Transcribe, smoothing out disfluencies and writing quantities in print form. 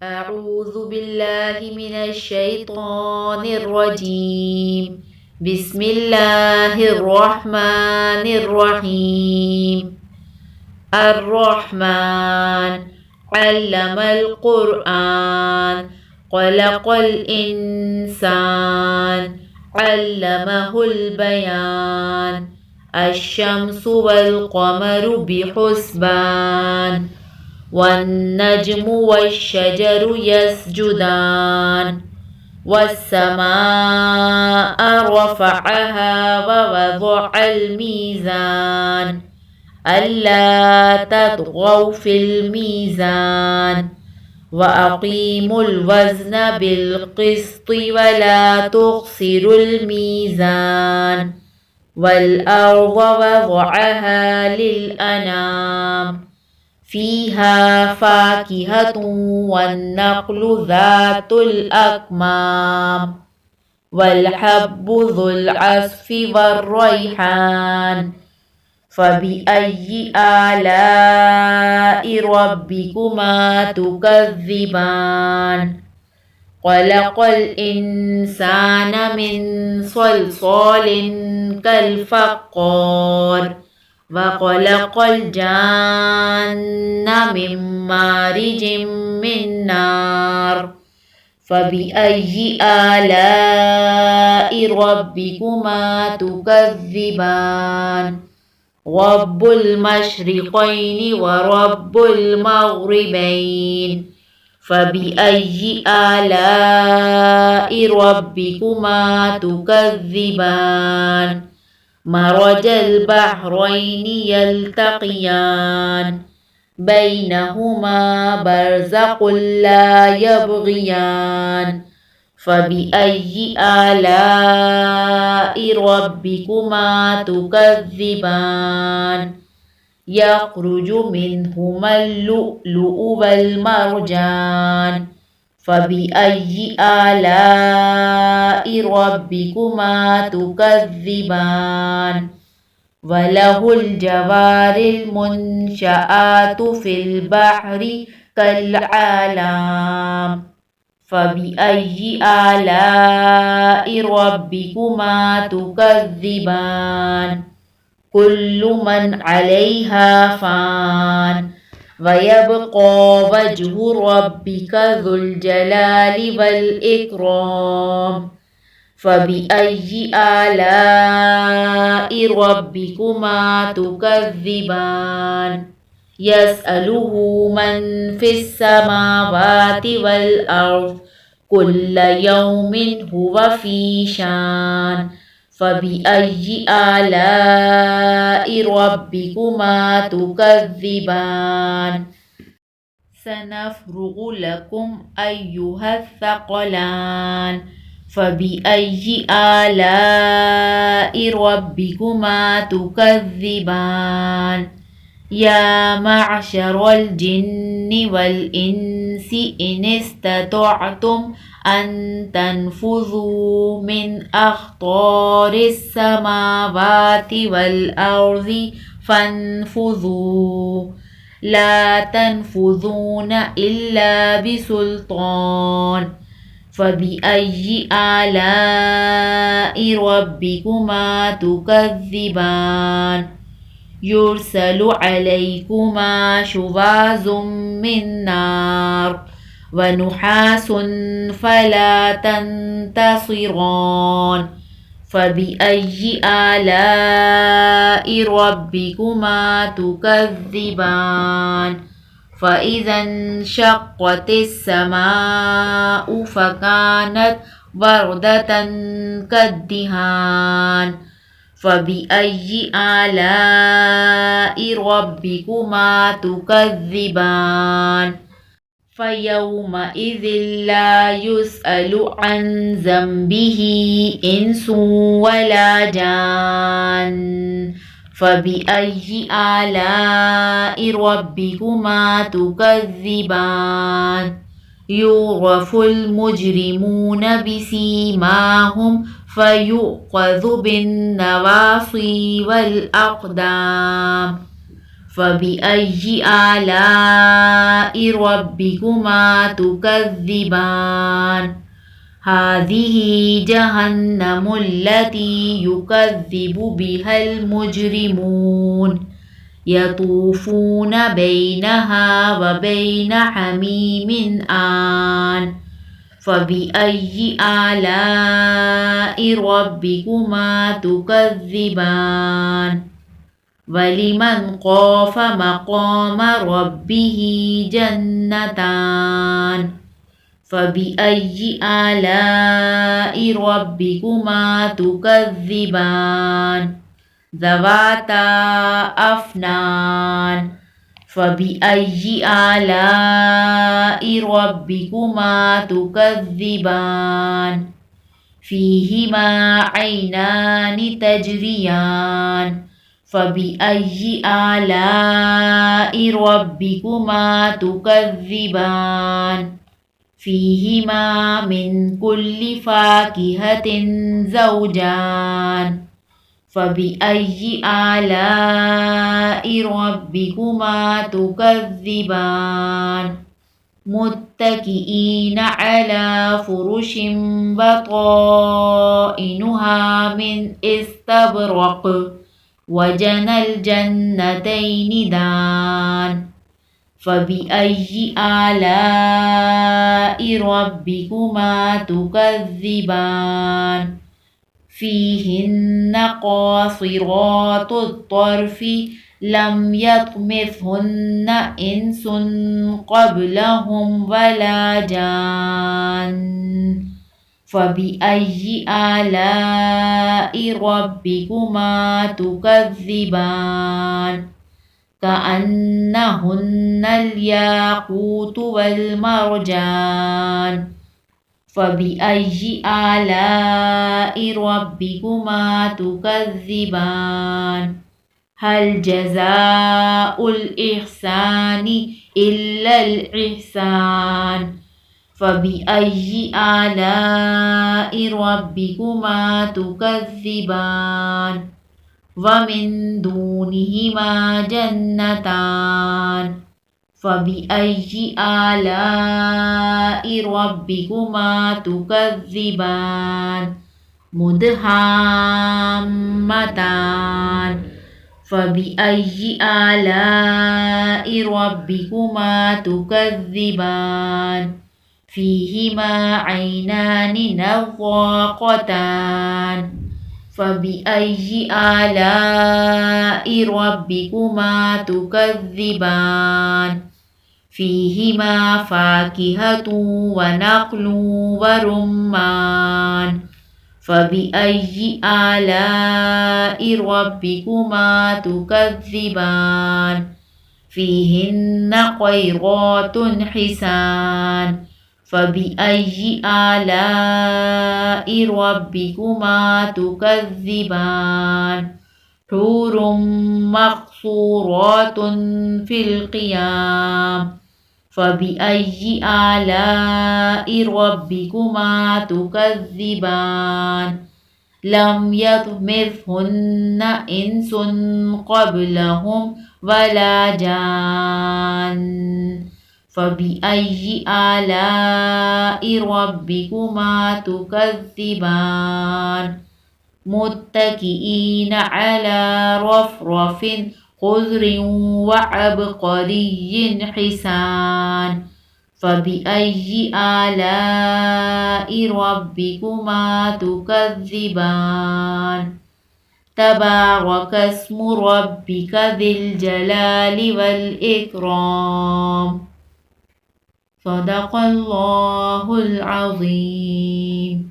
أعوذ بالله من الشيطان الرجيم. بسم الله الرحمن الرحيم. الرحمن علم القرآن خلق الإنسان علمه البيان. الشمس والقمر بحسبان والنجم والشجر يسجدان. والسماء رفعها ووضع الميزان ألا تطغوا في الميزان وأقيموا الوزن بالقسط ولا تخسروا الميزان. والأرض وضعها للأنام فيها فاكهة والنخل ذات الأكمام والحب ذو العصف والريحان. فبأي آلاء ربكما تكذبان؟ خلق الإنسان من صلصال كالفخار وخلق الجن من مارج من نار. فبأي آلاء ربكما تكذبان؟ رب المشرقين ورب المغربين. فبأي آلاء ربكما تكذبان؟ مرج البحرين يلتقيان بينهما برزق لا يبغيان. فبأي آلاء ربكما تكذبان؟ يخرج منهما اللؤلؤ والمرجان. فبأي آلاء ربكما تكذبان؟ وله الجوار المنشآت في البحر كالأعلام. فبأي آلاء ربكما تكذبان؟ كل من عليها فان ويبقى وجه ربك ذو الجلال والإكرام. فبأي آلاء ربكما تكذبان؟ يسأله من في السماوات والأرض كل يوم هو في شان. فبأي آلاء ربكما تكذبان؟ سنفرغ لكم أيها الثقلان. فبأي آلاء ربكما تكذبان؟ يا معشر الجن والإنس إن استطعتم أن تنفذوا من أقطار السماوات والأرض فانفذوا لا تنفذون إلا بسلطان. فبأي آلاء ربكما تكذبان؟ يرسل عليكما شواظ من نار ونحاس فلا تنتصران. فبأي آلاء ربكما تكذبان؟ فإذا انشقت السماء فكانت وردة كالدهان. فبأي آلاء ربكما تكذبان؟ فيومئذ لا يسأل عن ذنبه إنس ولا جان. فبأي آلاء ربكما تكذبان؟ يعرف المجرمون بسيماهم فيؤخذ بالنواصي والأقدام. فبأي آلاء ربكما تكذبان هذه جهنم التي يكذب بها المجرمون يطوفون بينها وبين حميم آن فبأي آلاء ربكما تكذبان ولمن خاف مقام ربه جنتان فبأي آلاء ربكما تكذبان ذواتا أفنان فبأي آلاء ربكما تكذبان فيهما عينان تجريان فبأي آلاء ربكما تكذبان فيهما من كل فاكهة زوجان فبأي آلاء ربكما تكذبان متكئين على فرش بطائنها من استبرق وجنى الجنتين دان فبأي آلاء ربكما تكذبان فيهن قاصرات الطرف لم يطمثهن إنس قبلهم ولا جان فبأي آلاء ربكما تكذبان كأنهن الياقوت والمرجان فبأي آلاء ربكما تكذبان هل جزاء الإحسان إلا الإحسان فبأي آلاء ربكما تكذبان ومن دونهما جنتان فبأي آلاء ربكما تكذبان مدهامتان فبأي آلاء ربكما تكذبان فيهما عينان نضاقتان فبأي آلاء ربكما تكذبان فيهما فاكهة ونخل ورمان فبأي آلاء ربكما تكذبان فيهن خيرات حسان فبأي آلاء ربكما تكذبان حور مقصورات في القيام فبأي آلاء ربكما تكذبان لم يطمثهن إنس قبلهم ولا جان فبأي آلاء ربكما تكذبان متكئين على رفرف خضر وعبقري حسان فبأي آلاء ربكما تكذبان تبارك اسم ربك ذي الجلال والإكرام صدق الله العظيم.